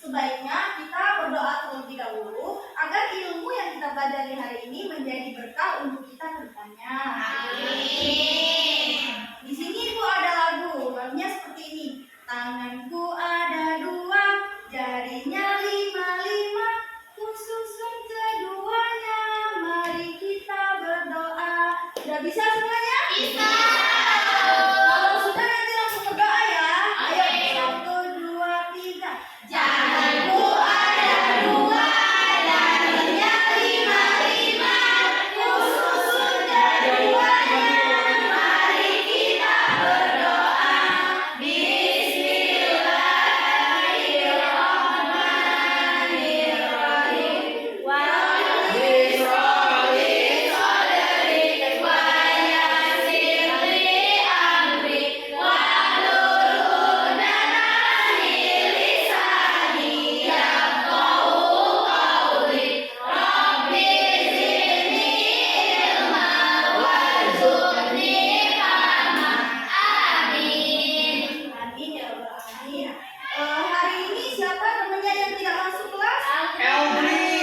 Sebaiknya kita berdoa terlebih dahulu agar ilmu yang kita pelajari hari ini menjadi berkah untuk kita ke depannya. Amin. Di sini Ibu ada lagunya seperti ini. Tanganku ada dua, jarinya lima-lima, kususun keduanya, mari kita berdoa. Sudah bisa semuanya? Bisa. Kalau sudah nanti langsung berdoa ya. Ayo, 1, 2, 3. Tanganku ada dua, jarinya lima-lima, kususun keduanya, mari kita berdoa. Amin ya Rabbal Alamin. Hari ini siapa temannya yang tidak masuk kelas? Aldri.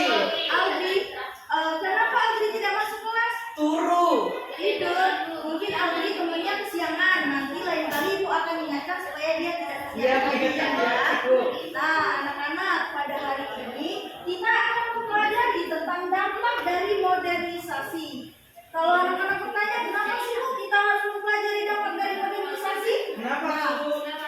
Kenapa Aldri tidak masuk kelas? Tidur. Mungkin Aldri temannya kesiangan. Nanti lain kali Ibu akan ingatkan supaya dia tidak kesiangan. Nah, anak-anak, pada hari ini kita akan mempelajari tentang dampak dari modernisasi. Kalau anak-anak bertanya, kenapa sih Bu kita harus mempelajari dampak dari modernisasi?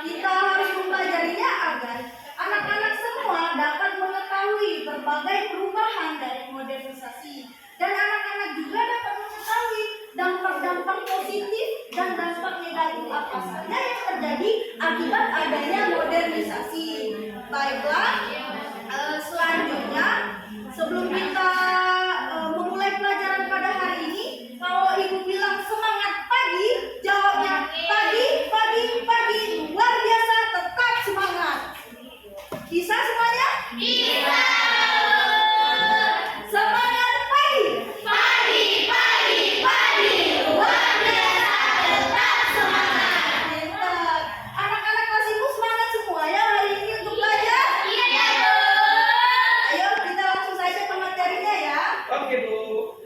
Kita harus mempelajarinya agar anak-anak semua dapat mengetahui berbagai perubahan dari modernisasi. Dan anak-anak juga dapat mengetahui dampak-dampak positif dan dampak negatif apa saja yang terjadi akibat adanya modernisasi. Baiklah, selanjutnya sebelum kita memulai pelajaran pada hari ini, kalau Ibu bilang semangat pagi, jawabnya pagi, pagi, pagi. Luar biasa, tetap semangat. Bisa semuanya? Bisa. Semangat pagi. Pagi, pagi, pagi. Luar biasa, tetap semangat. Pintar. Anak-anak kelas Ibu semangat semua ya hari ini untuk belajar? Iya, Bu. Ayo kita langsung saja ke materinya ya. Oke, Bu.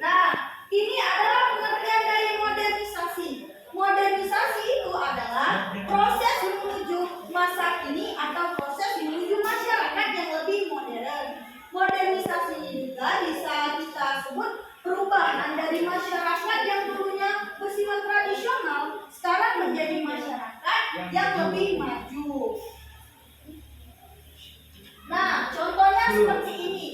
Nah, ini adalah pengertian dari modernisasi. Modernisasi itu adalah proses menuju masa kini atau proses menuju masyarakat yang lebih modern. Modernisasi ini juga bisa kita sebut perubahan dari masyarakat yang dulunya bersifat tradisional sekarang menjadi masyarakat yang lebih maju. Nah, contohnya seperti ini.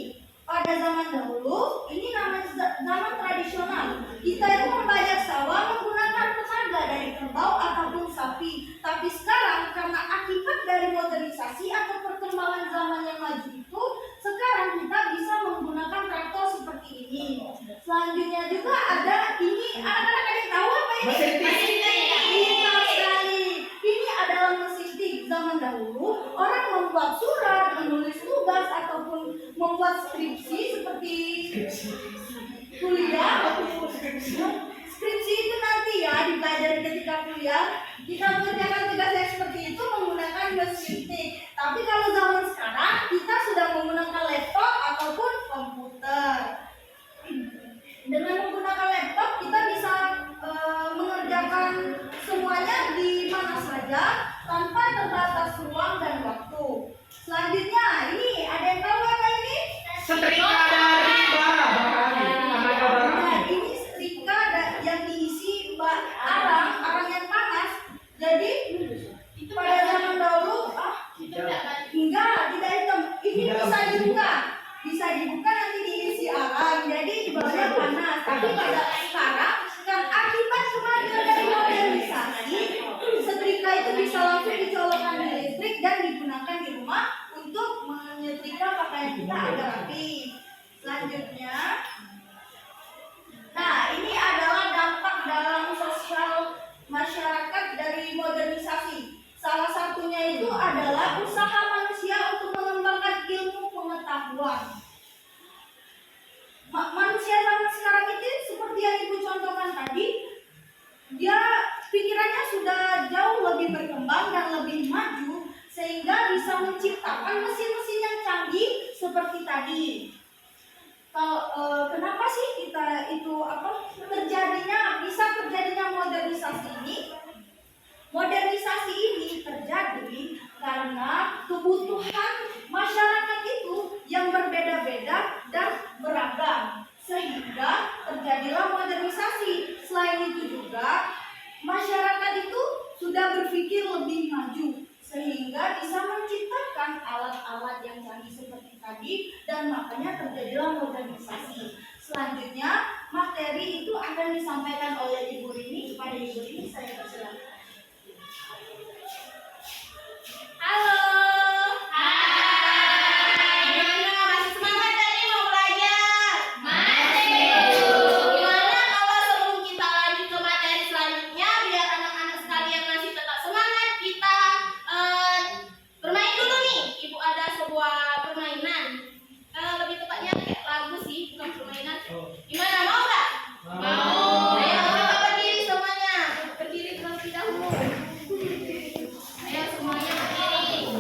Pada zaman dahulu, ini namanya zaman tradisional. Kita itu membajak sawah menggunakan tenaga dari kerbau ataupun sapi. Tapi sekarang karena akibat dari modernisasi atau perkembangan zaman yang maju itu, sekarang kita bisa menggunakan traktor seperti ini. Selanjutnya juga ada ini, anak-anak ada yang tahu apa ini? Mesin tik. Pintar sekali. Ini adalah mesin tik. Zaman dahulu orang membuat surat, menulis tugas ataupun membuat skripsi seperti kuliah. Skripsi itu nanti ya dipelajari ketika kuliah. Kita mengerjakan tugas yang seperti itu menggunakan mesin tik. Tapi kalau zaman sekarang kita sudah menggunakan laptop ataupun komputer. Dengan menggunakan laptop kita bisa mengerjakan semuanya di mana saja tanpa terbatas ruang dan waktu. Selanjutnya ini ada yang tahu apa ini? Setrika dari bara. Nah, ini setrika yang diisi arang yang panas. Jadi pada zaman dahulu enggak, tidak hitam. Ini bisa dibuka nanti diisi arang. Jadi di bawahnya panas. Tapi pada sekarang kan akibat kemajuan dari modernisasi, setrika itu bisa langsung dicolokkan di listrik dan digunakan di rumah untuk menyetrika pakaian kita agar rapi. Selanjutnya, nah ini adalah dampak dalam sosial masyarakat dari modernisasi. Salah satunya itu adalah usaha manusia untuk mengembangkan ilmu pengetahuan. Manusia zaman sekarang itu seperti yang Ibu contohkan tadi, dia pikirannya sudah jauh lebih berkembang dan lebih maju sehingga bisa menciptakan mesin-mesin yang canggih tadi seperti tadi. Kenapa sih kita itu bisa terjadinya modernisasi ini? Modernisasi ini terjadi karena kebutuhan masyarakat itu yang berbeda-beda dan beragam, sehingga terjadilah modernisasi. Selain itu juga masyarakat itu sudah berpikir lebih maju, sehingga bisa menciptakan alat-alat yang canggih seperti tadi, dan makanya terjadilah modernisasi. Selanjutnya materi itu akan disampaikan oleh Ibu Rini. Pada Ibu Rini saya persilakan. Halo. Hai. Gimana? Masih semangat tadi mau belajar? Masih. Gimana kalau sebelum kita lanjut ke materi selanjutnya, biar anak-anak sekalian masih tetap semangat, kita bermain dulu nih. Ibu ada sebuah permainan. Lebih tepatnya kayak lagu sih, bukan permainan. Gimana, mau nggak? Mau. Ayo kita berdiri semuanya. Berdiri terlebih dahulu. Ayo semuanya berdiri.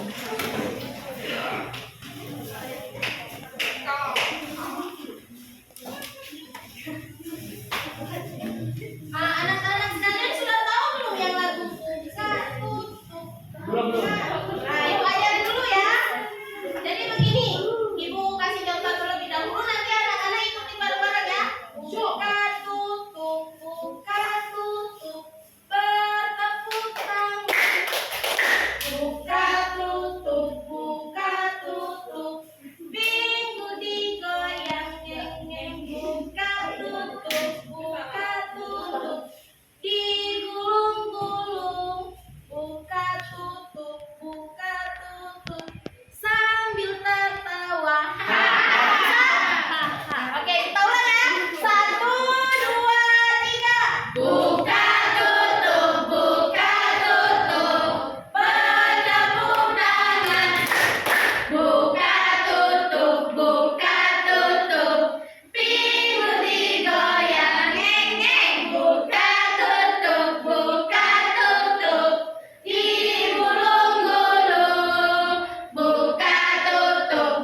Anak-anak sekalian sudah tahu belum yang lagu Belum. Nah, ibu ajarin dulu ya. Jadi begini, ibu kasih contoh terlebih dahulu, nanti anak-anak ikuti bareng-bareng ya. Buka tutup, bertepuk tangan. Buka tutup, minggu digoyang, geng-geng. Buka tutup, digulung-gulung. Buka tutup, sambil tertawa. Oke, kita ulang ya. 1, 2, 3. Buka tutup, Bertepuk tangan. buka tutup, pintu digoyang, ngeng-ngeng. Buka tutup, digulung-gulung. Buka tutup,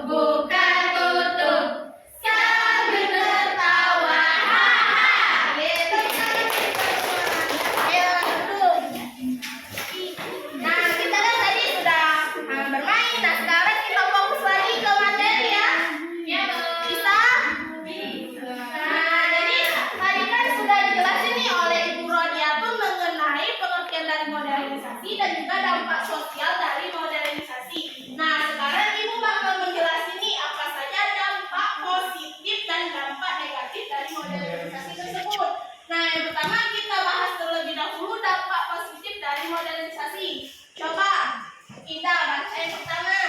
sambil tertawa. Ayo, duduk. Nah, kita kan tadi sudah bermain. Nah, sekarang kita fokus lagi ke materi ya. Ya, Bisa? Nah, jadi tadi kan sudah dijelasin nih oleh Ibu Rodiatun mengenai pengertian dari modernisasi dan juga dampak sosial dari modernisasi. Nah, sekarang Ibu bakal menjelasin nih apa saja dampak positif dan dampak negatif dari modernisasi tersebut. Nah, yang pertama kita bahas terlebih dahulu dampak positif dari modernisasi. Coba kita baca yang pertama.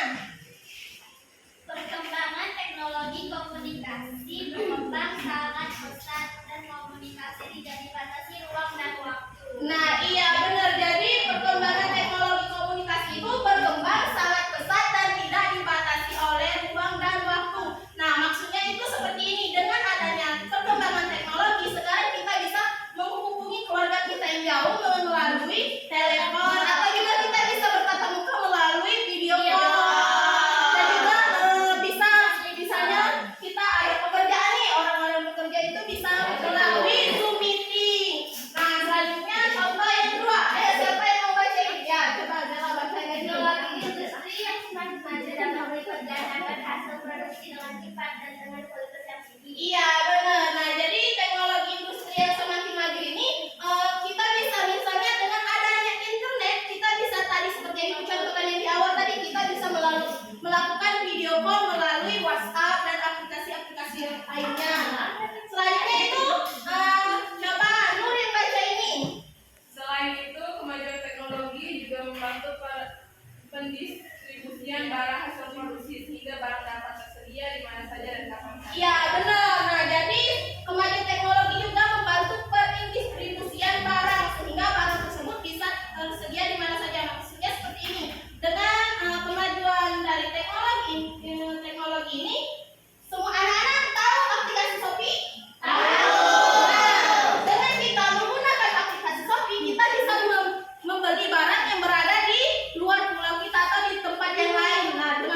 perkembangan teknologi komunikasi berkembang sangat pesat dan komunikasi tidak dibatasi ruang dan waktu. Nah, iya benar. Jadi perkembangan teknologi komunikasi itu berkembang sangat pesat dan tidak dibatasi oleh ruang dan waktu. Nah, maksudnya itu seperti ini. Dengan adanya perkembangan teknologi, sekarang kita bisa menghubungi keluarga kita yang jauh melalui telepon, atau juga kita bisa bertatap muka melalui video call. Dan juga bisa misalnya kita ada pekerjaan nih, orang-orang bekerja itu bisa melalui Zoom meeting. Nah, selanjutnya contoh yang kedua. Ayo, siapa yang mau baca ini? Ya, coba Zela bacain aja. Teknologi industri yang semakin maju dan memberi kerjaan akan hasil produksi dengan cepat dan dengan kualitas yang tinggi. Iya, benar. Nah, jadi teknologi industri yang semakin maju ini, kita bisa misalnya dengan adanya internet, kita bisa tadi seperti yang Ibu contohkan yang di awal tadi, kita bisa melakukan video call melalui WhatsApp dan aplikasi-aplikasi lainnya. Selanjutnya itu, coba Nur yang baca ini. Selain itu, kemajuan teknologi juga membantu pendistribusian barang hasil produksi sehingga barang dapat tersedia di mana saja dan kapan saja. Iya, benar. Nah, jadi kemajuan teknologi juga membantu pendistribusian barang sehingga barang tersebut bisa tersedia di mana saja. Maksudnya seperti ini. Dengan kemajuan dari teknologi ini, semua anak-anak tahu aplikasi Shopee? Tahu. Nah, dengan kita menggunakan aplikasi Shopee, kita bisa membeli barang yang berada di luar pulau kita atau di tempat yang lain. Nah, dengan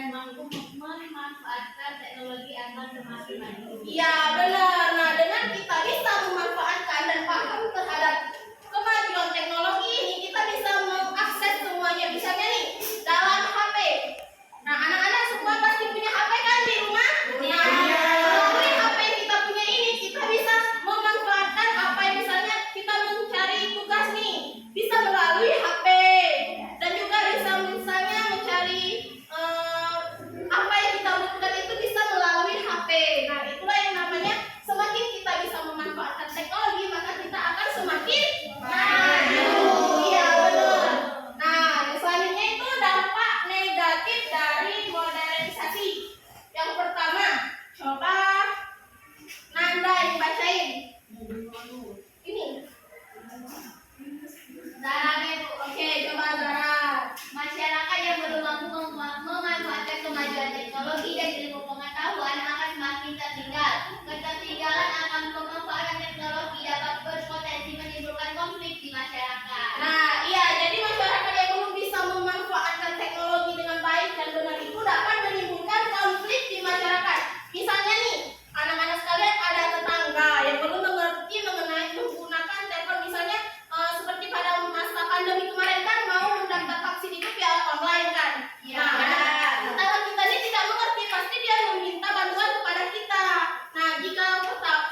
dan mampu memanfaatkan teknologi akan semakin maju. Iya benar. Nah dengan kita bisa memanfaatkan dan paham terhadap kemajuan teknologi ini, kita bisa mengakses semuanya. Misalnya nih dalam HP. Nah anak-anak semua pasti punya HP kan di rumah? Nah melalui HP yang kita punya ini, kita bisa memanfaatkan apa yang misalnya kita mencari tugas nih, bisa melalui HP. Dan juga bisa misalnya mencari apa yang kita butuhkan itu bisa melalui HP. Nah itulah yang namanya semakin kita bisa memanfaatkan teknologi, maka kita akan semakin maju. Iya benar. Nah yang selanjutnya itu dampak negatif dari modernisasi. Yang pertama, coba Nanda yang bacain. Ini. Zara itu Oke, coba Zara. masyarakat yang belum mampu memanfaatkan kemajuan teknologi dan ilmu pengetahuan akan semakin tertinggal. Ketertinggalan akan pemanfaatan teknologi dapat berpotensi menimbulkan konflik di masyarakat. Nah, iya, jadi masyarakat yang belum bisa memanfaatkan teknologi dengan baik dan benar itu dapat menimbulkan konflik di masyarakat. Misalnya nih, anak-anak sekalian ada tetangga yang belum mengerti mengenai menggunakan telepon, misalnya seperti pada masa pandemi kemarin kan mau mendaftar vaksin itu via online kan. Ya. Nah, tetangga kita ini tidak mengerti, pasti dia meminta bantuan kepada kita. Nah, jika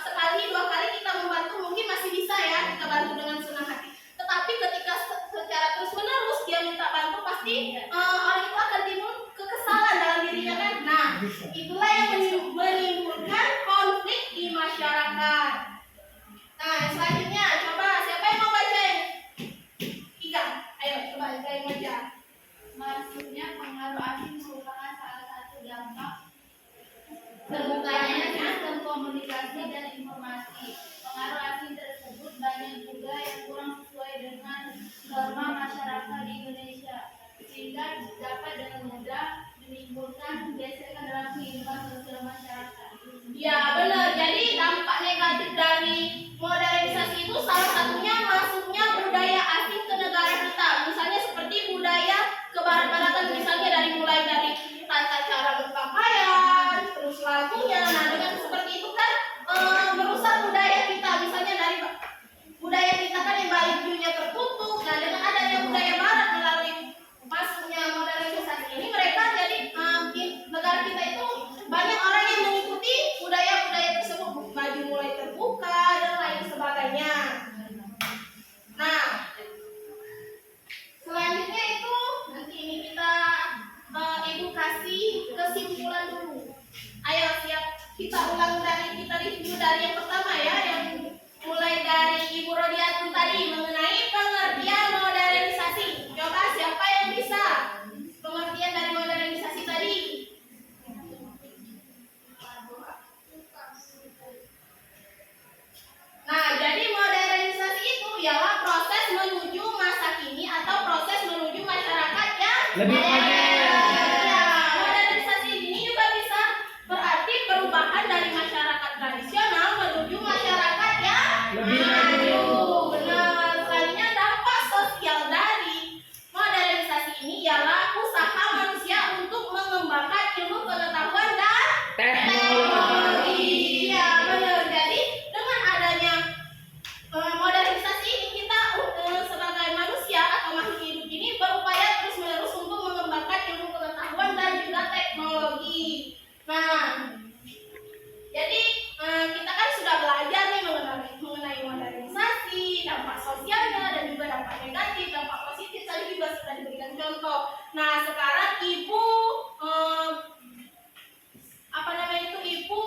sekali dua kali kita membantu mungkin masih bisa ya, kita bantu dengan senang hati. Tetapi ketika secara terus menerus dia minta bantu, pasti orang itu akan timbul kekesalan dalam dirinya kan. Nah, itulah yang menimbulkan konflik di masyarakat. Nah, yang selanjutnya coba siapa yang mau bacain? Tiga, ayo coba yang baca. Masuknya pengaruh asing merupakan salah satu dampak terbukanya sistem komunikasi dan informasi. Pengaruh asing tersebut banyak juga yang kurang sesuai dengan norma masyarakat di Indonesia, sehingga dapat dengan mudah menimbulkan gesekan dalam kehidupan sosial masyarakat. Ya benar, jadi dampak negatif dari modernisasi itu salah satunya masuknya budaya asing ke negara kita. Misalnya seperti budaya kebarat-baratan, misalnya mulai dari tata cara berpakaian, terus lagunya. Nah dengan seperti itu kan merusak budaya kita. Misalnya dari budaya kita kan yang bajunya tertutup. Nah dengan adanya budaya barat melalui masuknya modernisasi ini, mereka jadi di negara kita itu banyak orang yang mengikuti budaya-budaya tersebut, baju mulai terbuka dan lain sebagainya. Nah, selanjutnya itu nanti ini kita edukasi kesimpulan dulu. Ayo siap, kita ulang dari kita review dari yang pertama ya, yang mulai dari Ibu Rodiatun tadi mengenai pengertian modernisasi. Coba siapa yang bisa pengertian dari modernisasi tadi? Nah, jadi modernisasi itu ialah proses menuju masa kini atau proses menuju masyarakat yang Lebih modern. Ya, modernisasi ini juga bisa berarti perubahan dari masyarakat tradisional menuju masyarakat yang Lebih maju. Benar. Selanjutnya dampak sosial dari modernisasi ini ialah usaha manusia untuk mengembangkan ilmu pengetahuan dan teknologi. Iya benar. Jadi dengan adanya modernisasi ini, kita sebagai manusia atau makhluk hidup ini berupaya terus-menerus untuk mengembangkan ilmu pengetahuan dan juga teknologi. Nah, jadi kita kan sudah belajar nih mengenai modernisasi, dampak sosialnya dan juga dampak negatif, dampak positif tadi juga sudah diberikan contoh. Nah, sekarang Ibu Ibu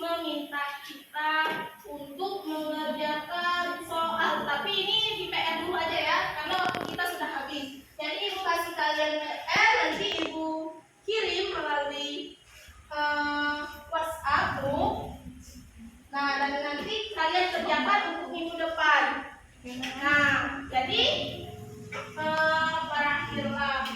meminta kita untuk mengerjakan soal, tapi ini di PR dulu aja ya, karena waktu kita sudah habis. Jadi Ibu kasih kalian PR, nanti Ibu kirim melalui WhatsApp group. Nah, dan nanti kalian kerjakan untuk minggu depan. Nah, jadi berakhirlah